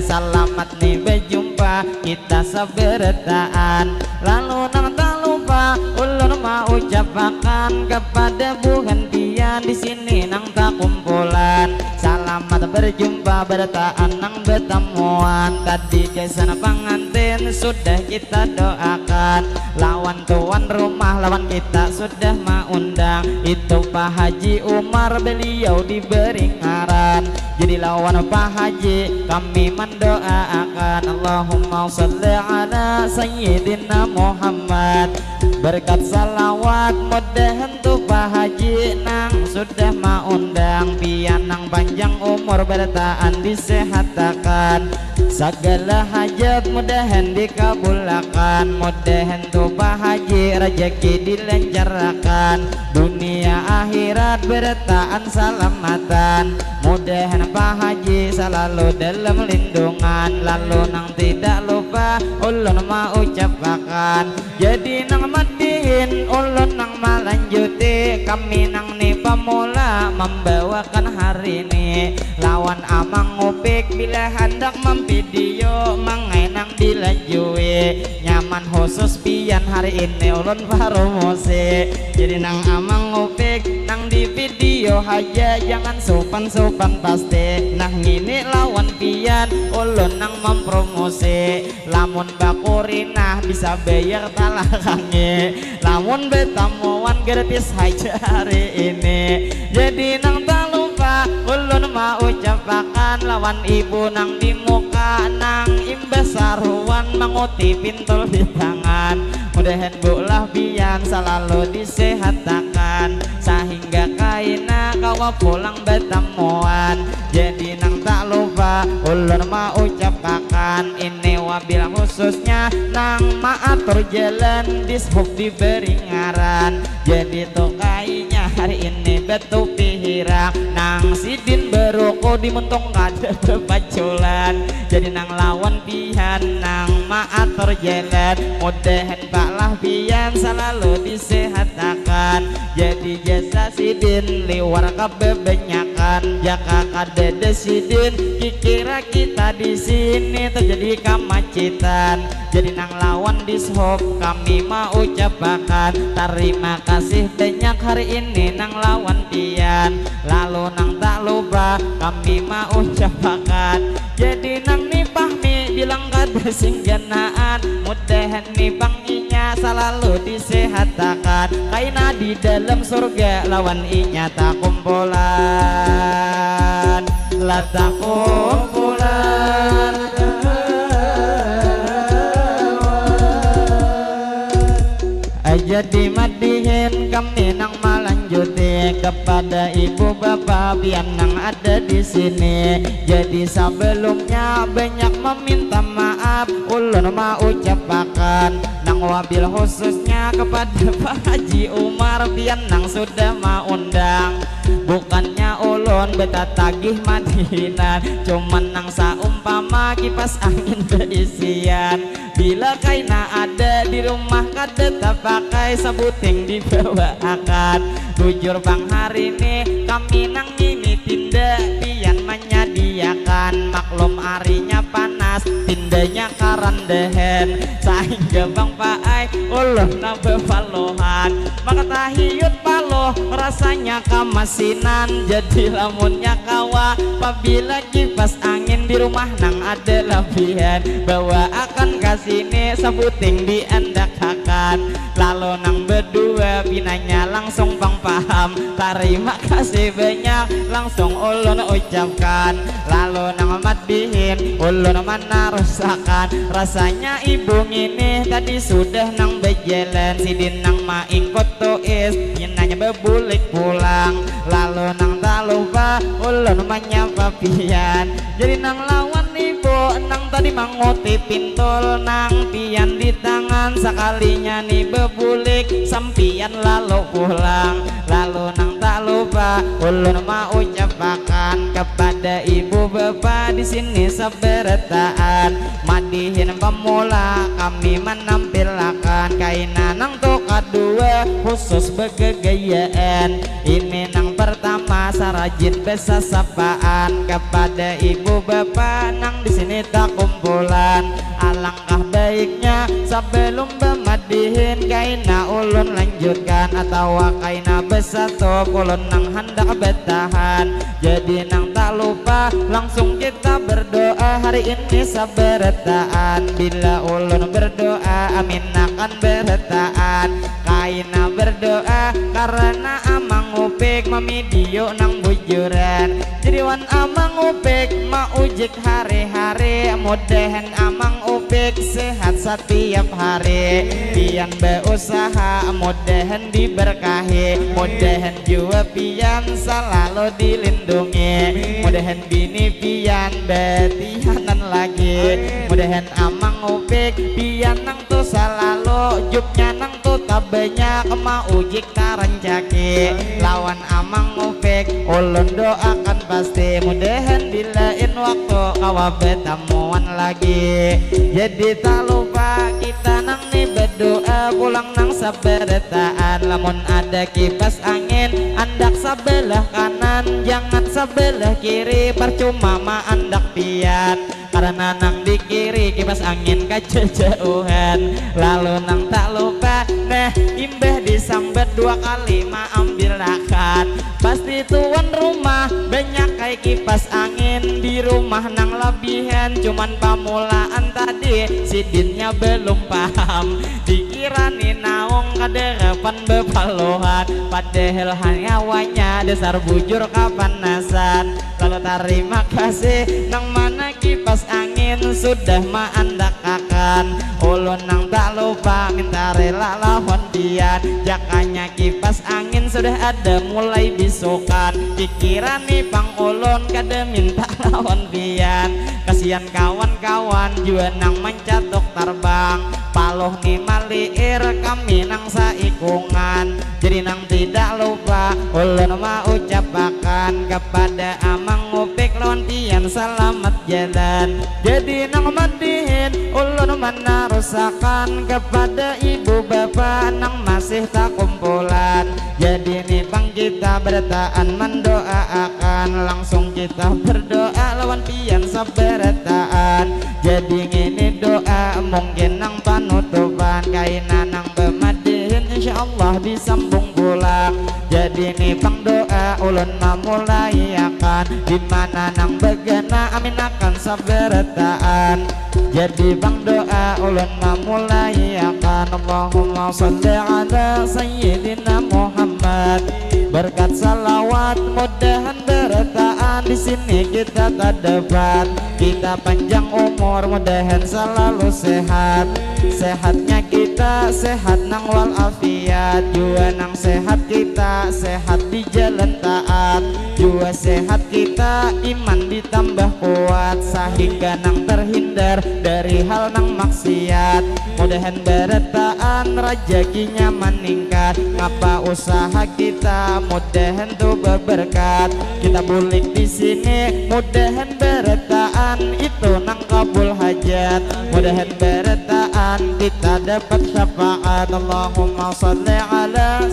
selamat nih berjumpa kita seberataan. Lalu nang tak lupa ulun mau ucapkan kepada Bu Hentian di sini nang tak kumpulan. Selamat berjumpa bertaan nang bertemuan. Tadi kesana pengantin sudah kita doakan. Lawan tuan rumah lawan kita sudah mengundang. Itu Pak Haji Umar beliau diberi ngaran. Jadi lawan Pak Haji kami mendoakan. Allahumma sholli ala Sayyidina Muhammad. Berkat salawat mudahan tuh Pak Haji nang sudah mengundang. Pian nang panjang umur bertahan disehatakan. Segala hajat mudahan dikabulkan. Mudahan tuh Pak Haji rezeki dilancarkan. Dunia akhirat bertahan selamatan. Mudahan Pak Haji selalu dalam lindungan. Lalu nang tidak lupa ulun mau ucapkan. Jadi nang madihin ulun nang melanjuti. Kami nang nih pemula membawakan hari ini. Lawan amang ngupik bila hendak memvideo mengenang dilajui. Nyaman khusus pian hari ini ulun promosi. Jadi nang amang ngupik nang di video aja jangan sopan-sopan pasti. Nah ngini lawan pian ulun nang mempromosi. Lamun bakurinah bisa bayar talakannya. Lamun betamuan gratis aja hari ini. Jadi nang tak lupa ulun mau ucapkan lawan ibu nang di muka nang imbas saruan menguti pintul di tangan. Mudahan bulah bian selalu disehatakan sehingga kaina kawa pulang bertemuan. Jadi nang tak lupa ulun mau ucapkan ini wabil khususnya nang maatur jalan dishub diberi ngaran. Jadi tuh kainya hari ini betu pihirang nang sidin beroko dimuntung kada bepaculan. Jadi nang lawan pihan nang maatur jalan mudahan baklah pian selalu disehatakan. Jadi jasa sidin liwar kebebanyakan jaka kada sidin kikira kita di sini terjadi kemacetan. Jadi nang lawan dishub kami mau ucapkan terima kasih banyak hari ini nang lawan pian. Lalu nang tak lupa kami mau ucapkan. Jadi nang nipah mi bilang kada singganaan. Mudahan nipang inya selalu disehatakan. Kaina di dalam surga lawan inya tak kumpulan. La tak kumpulan. Jadi madihin kami nang melanjuti kepada ibu bapak pian nang ada di sini. Jadi sebelumnya banyak meminta maaf ulun mau ucapkan nang wabil khususnya kepada Pak Haji Umar pian nang sudah mengundang. Bukannya ulun beta tagih madihinan, cuman nang saumpama kipas angin keisian. Bila kaina ada di rumah kada tak pakai sabuting dibawakan. Bujur bang hari ini kami nang ini tindak pian menyediakan. Maklum harinya panas tindanya karandahan sehingga bang paai ulun na bepalohan. Maka tahiyut paloh rasanya kamasinan. Jadi lamunnya kawa apabila kipas angin di rumah nang ada lebihan bawa akan kasini sabuting diandakakan. Lalu nang berdua binanya langsung bang paham. Terima kasih banyak langsung ulun ucapkan. Lalu nang madihin ulun mana rusakan. Rasanya ibu ini tadi sudah nang berjalan. Sidin nang maingkot tuis binanya bebulik pulang. Lalu nang tak lupa ulun menyapa pian. Jadi nang lawan ibu nang tadi menguti pintul nang pian di tangan. Sekalinya nih bebulik sampian lalu pulang. Lalu nang tak lupa ulun mau ucapkan kepada ibu bapak di sini seberataan. Madihin pemula kami menampilkan kaina nang toka dua khusus begegayaan. Ini nang pertama sarajin besa sapaan kepada ibu bapak nang di sini tak kumpulan. Alangkah baiknya sebelum bemadihin kaina ulun lanjutkan atau kaina besatu ulun nang hendak bertahan. Jadi nang tak lupa langsung kita berdoa hari ini sabertaan. Bila ulun berdoa amin akan bertaan. Kaina berdoa karena amang upik mamidio nang bujuran. Jadi wan amang upik mau ujik hari-hari mudahan amang upik sehat setiap hari. Pian berusaha mudahan diberkahi, mudahan jua pian selalu dilindungi, mudahan bini pian betihanan lagi, mudahan amang upik pian nang tu selalu jupnya nang tu tak banyak mau ujik taranjaki. Lawan amang upik ulun doakan pasti mudahan dilain waktu kawa betamuan lagi. Jadi tak lupa kita nang nih berdoa pulang nang sabertaan. Lamun ada kipas angin andak sebelah kanan jangan sebelah kiri percuma ma andak pian. Karena nang di kiri kipas angin kejauhan. Lalu nang tak lupa nah imbah disambat 2 kali ma ambil akan. Pasti tuan rumah banyak kayak kipas angin di rumah nang lebihan. Cuman pamulaan tadi sidinnya belum paham. Dikira nih naung kaderepan bepalohan. Padahal hanya wanya dasar bujur kapanasan. Lalu terima kasih nang mana kipas angin sudah ma andakakan. Ulun nang tak lupa minta rela lawan pian. Jakanya kipas angin sudah ada mulai bisukan. Pikiran nih pang ulun kada minta lawan pian. Kasihan kawan-kawan juga nang mencatuk terbang. Paloh nih maliir kami nang saikungan. Jadi nang tidak lupa ulun mau ucapakan kepada amang upik lawan pian selamat jalan. Jadi nang madihin ulun menarusakan kepada ibu bapak nang masih tak kumpulan. Jadi nih bang kita bertaan mendoakan langsung kita berdoa lawan pian sabertaan. Jadi ini doa mungkin nang panutupan kaina nang bemadihin insyaallah disambung pulang. Jadi nih bang doa ulun memulai akan dimana nang begana amin akan sabertaan. Jadi bang doa ulun memulai akan Allahumma salli ala sayyidina Muhammad. Berkat salawat mudahan bertaan di sini kita tak debat. Kita panjang umur mudahan selalu sehat. Sehatnya kita sehat nang walafiat. Jua nang sehat kita sehat di jalan taat. Jua sehat kita iman ditambah kuat sehingga nang terhindar dari hal nang maksiat. Mudahan bertaan rezekinya meningkat. Apa usaha kita mudahan tuh berberkat. Kita bulik di sini mudahan bertaan itu nang kabul hajat. Mudahan bertaan kita dapat syafaat. Allahumma salli ala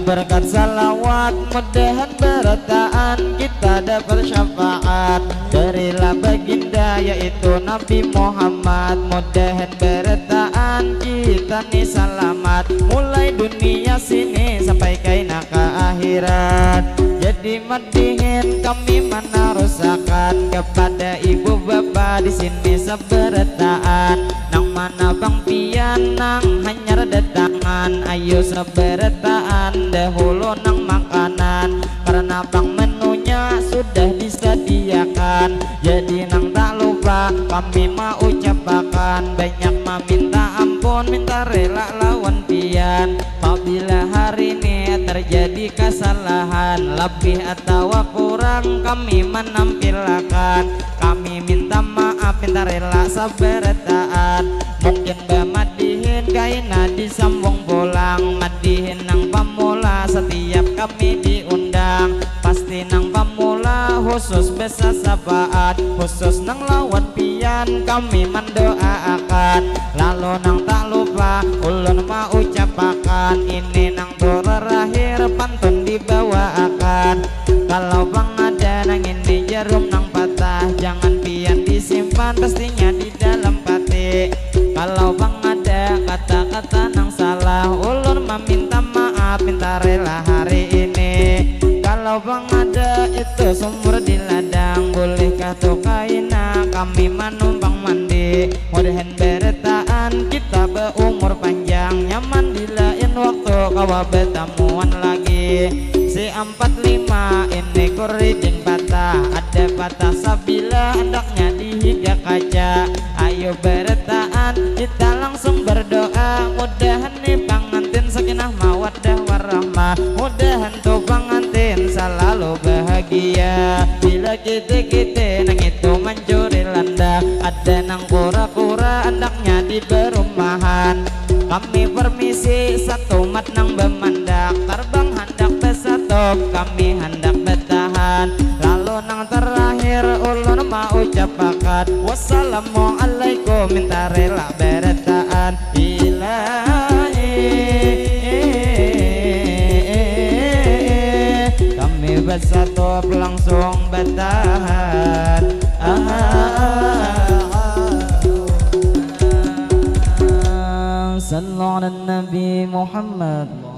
berkat salawat mudahan bertaan kita dapat syafaat darilah baginda yaitu Nabi Muhammad. Mudahan bertaan kita nih selamat mulai dunia sini sampai kaina ke akhirat. Jadi madihin kami menarusakan kepada ibu bapak di sini sabertaan. Nang mana bang pian nang hanya datangan. Ayo sabertaan dahulu nang makanan. Karena bang menunya sudah disediakan. Jadi nang tak lupa kami mau ucapakan banyak meminta ampun minta rela lawan pian. Apabila hari ini terjadi kesalahan lebih atau kurang kami menampilkan. Kami minta maaf minta rela sabertaan. Mungkin bemadihin kaina disambung pulang. Madihin nang pamula setiap kami diundang. Pasti nang pamula khusus besa sapaat. Khusus nang lawan pian kami mendoakan. Lalu nang tak lupa ulun mau ucapakan ini nang terakhir pantas iman pastinya di dalam hati. Kalau bang ada kata-kata nang salah, ulun meminta maaf, minta rela hari ini. Kalau bang ada itu sumur di ladang, bolehkah tuh kaina kami manumpang mandi. Mudahan beretaan kita berumur panjang, nyaman di lain waktu kawa bertemuan lagi. Si 45 ini kuridin patah, ada patah sabila hendaknya dihiga kaca. Ayo beretaan kita langsung berdoa, mudahan nih pengantin sakinah mawaddah warahmah, mudahan tuh pengantin selalu bahagia. Bila kita nang itu mencuri landa, ada nang kura-kura hendaknya di perumahan. Kami permisi satu mat nang bemandak, terbang hendak besatop kami hendak bertahan. Lalu nang terakhir ulun mau ucap pakat, wassalamualaikum minta rela beretaan. Ilahi kami bersatu langsung bertahan. Sallallahu alaihi Nabi Muhammad.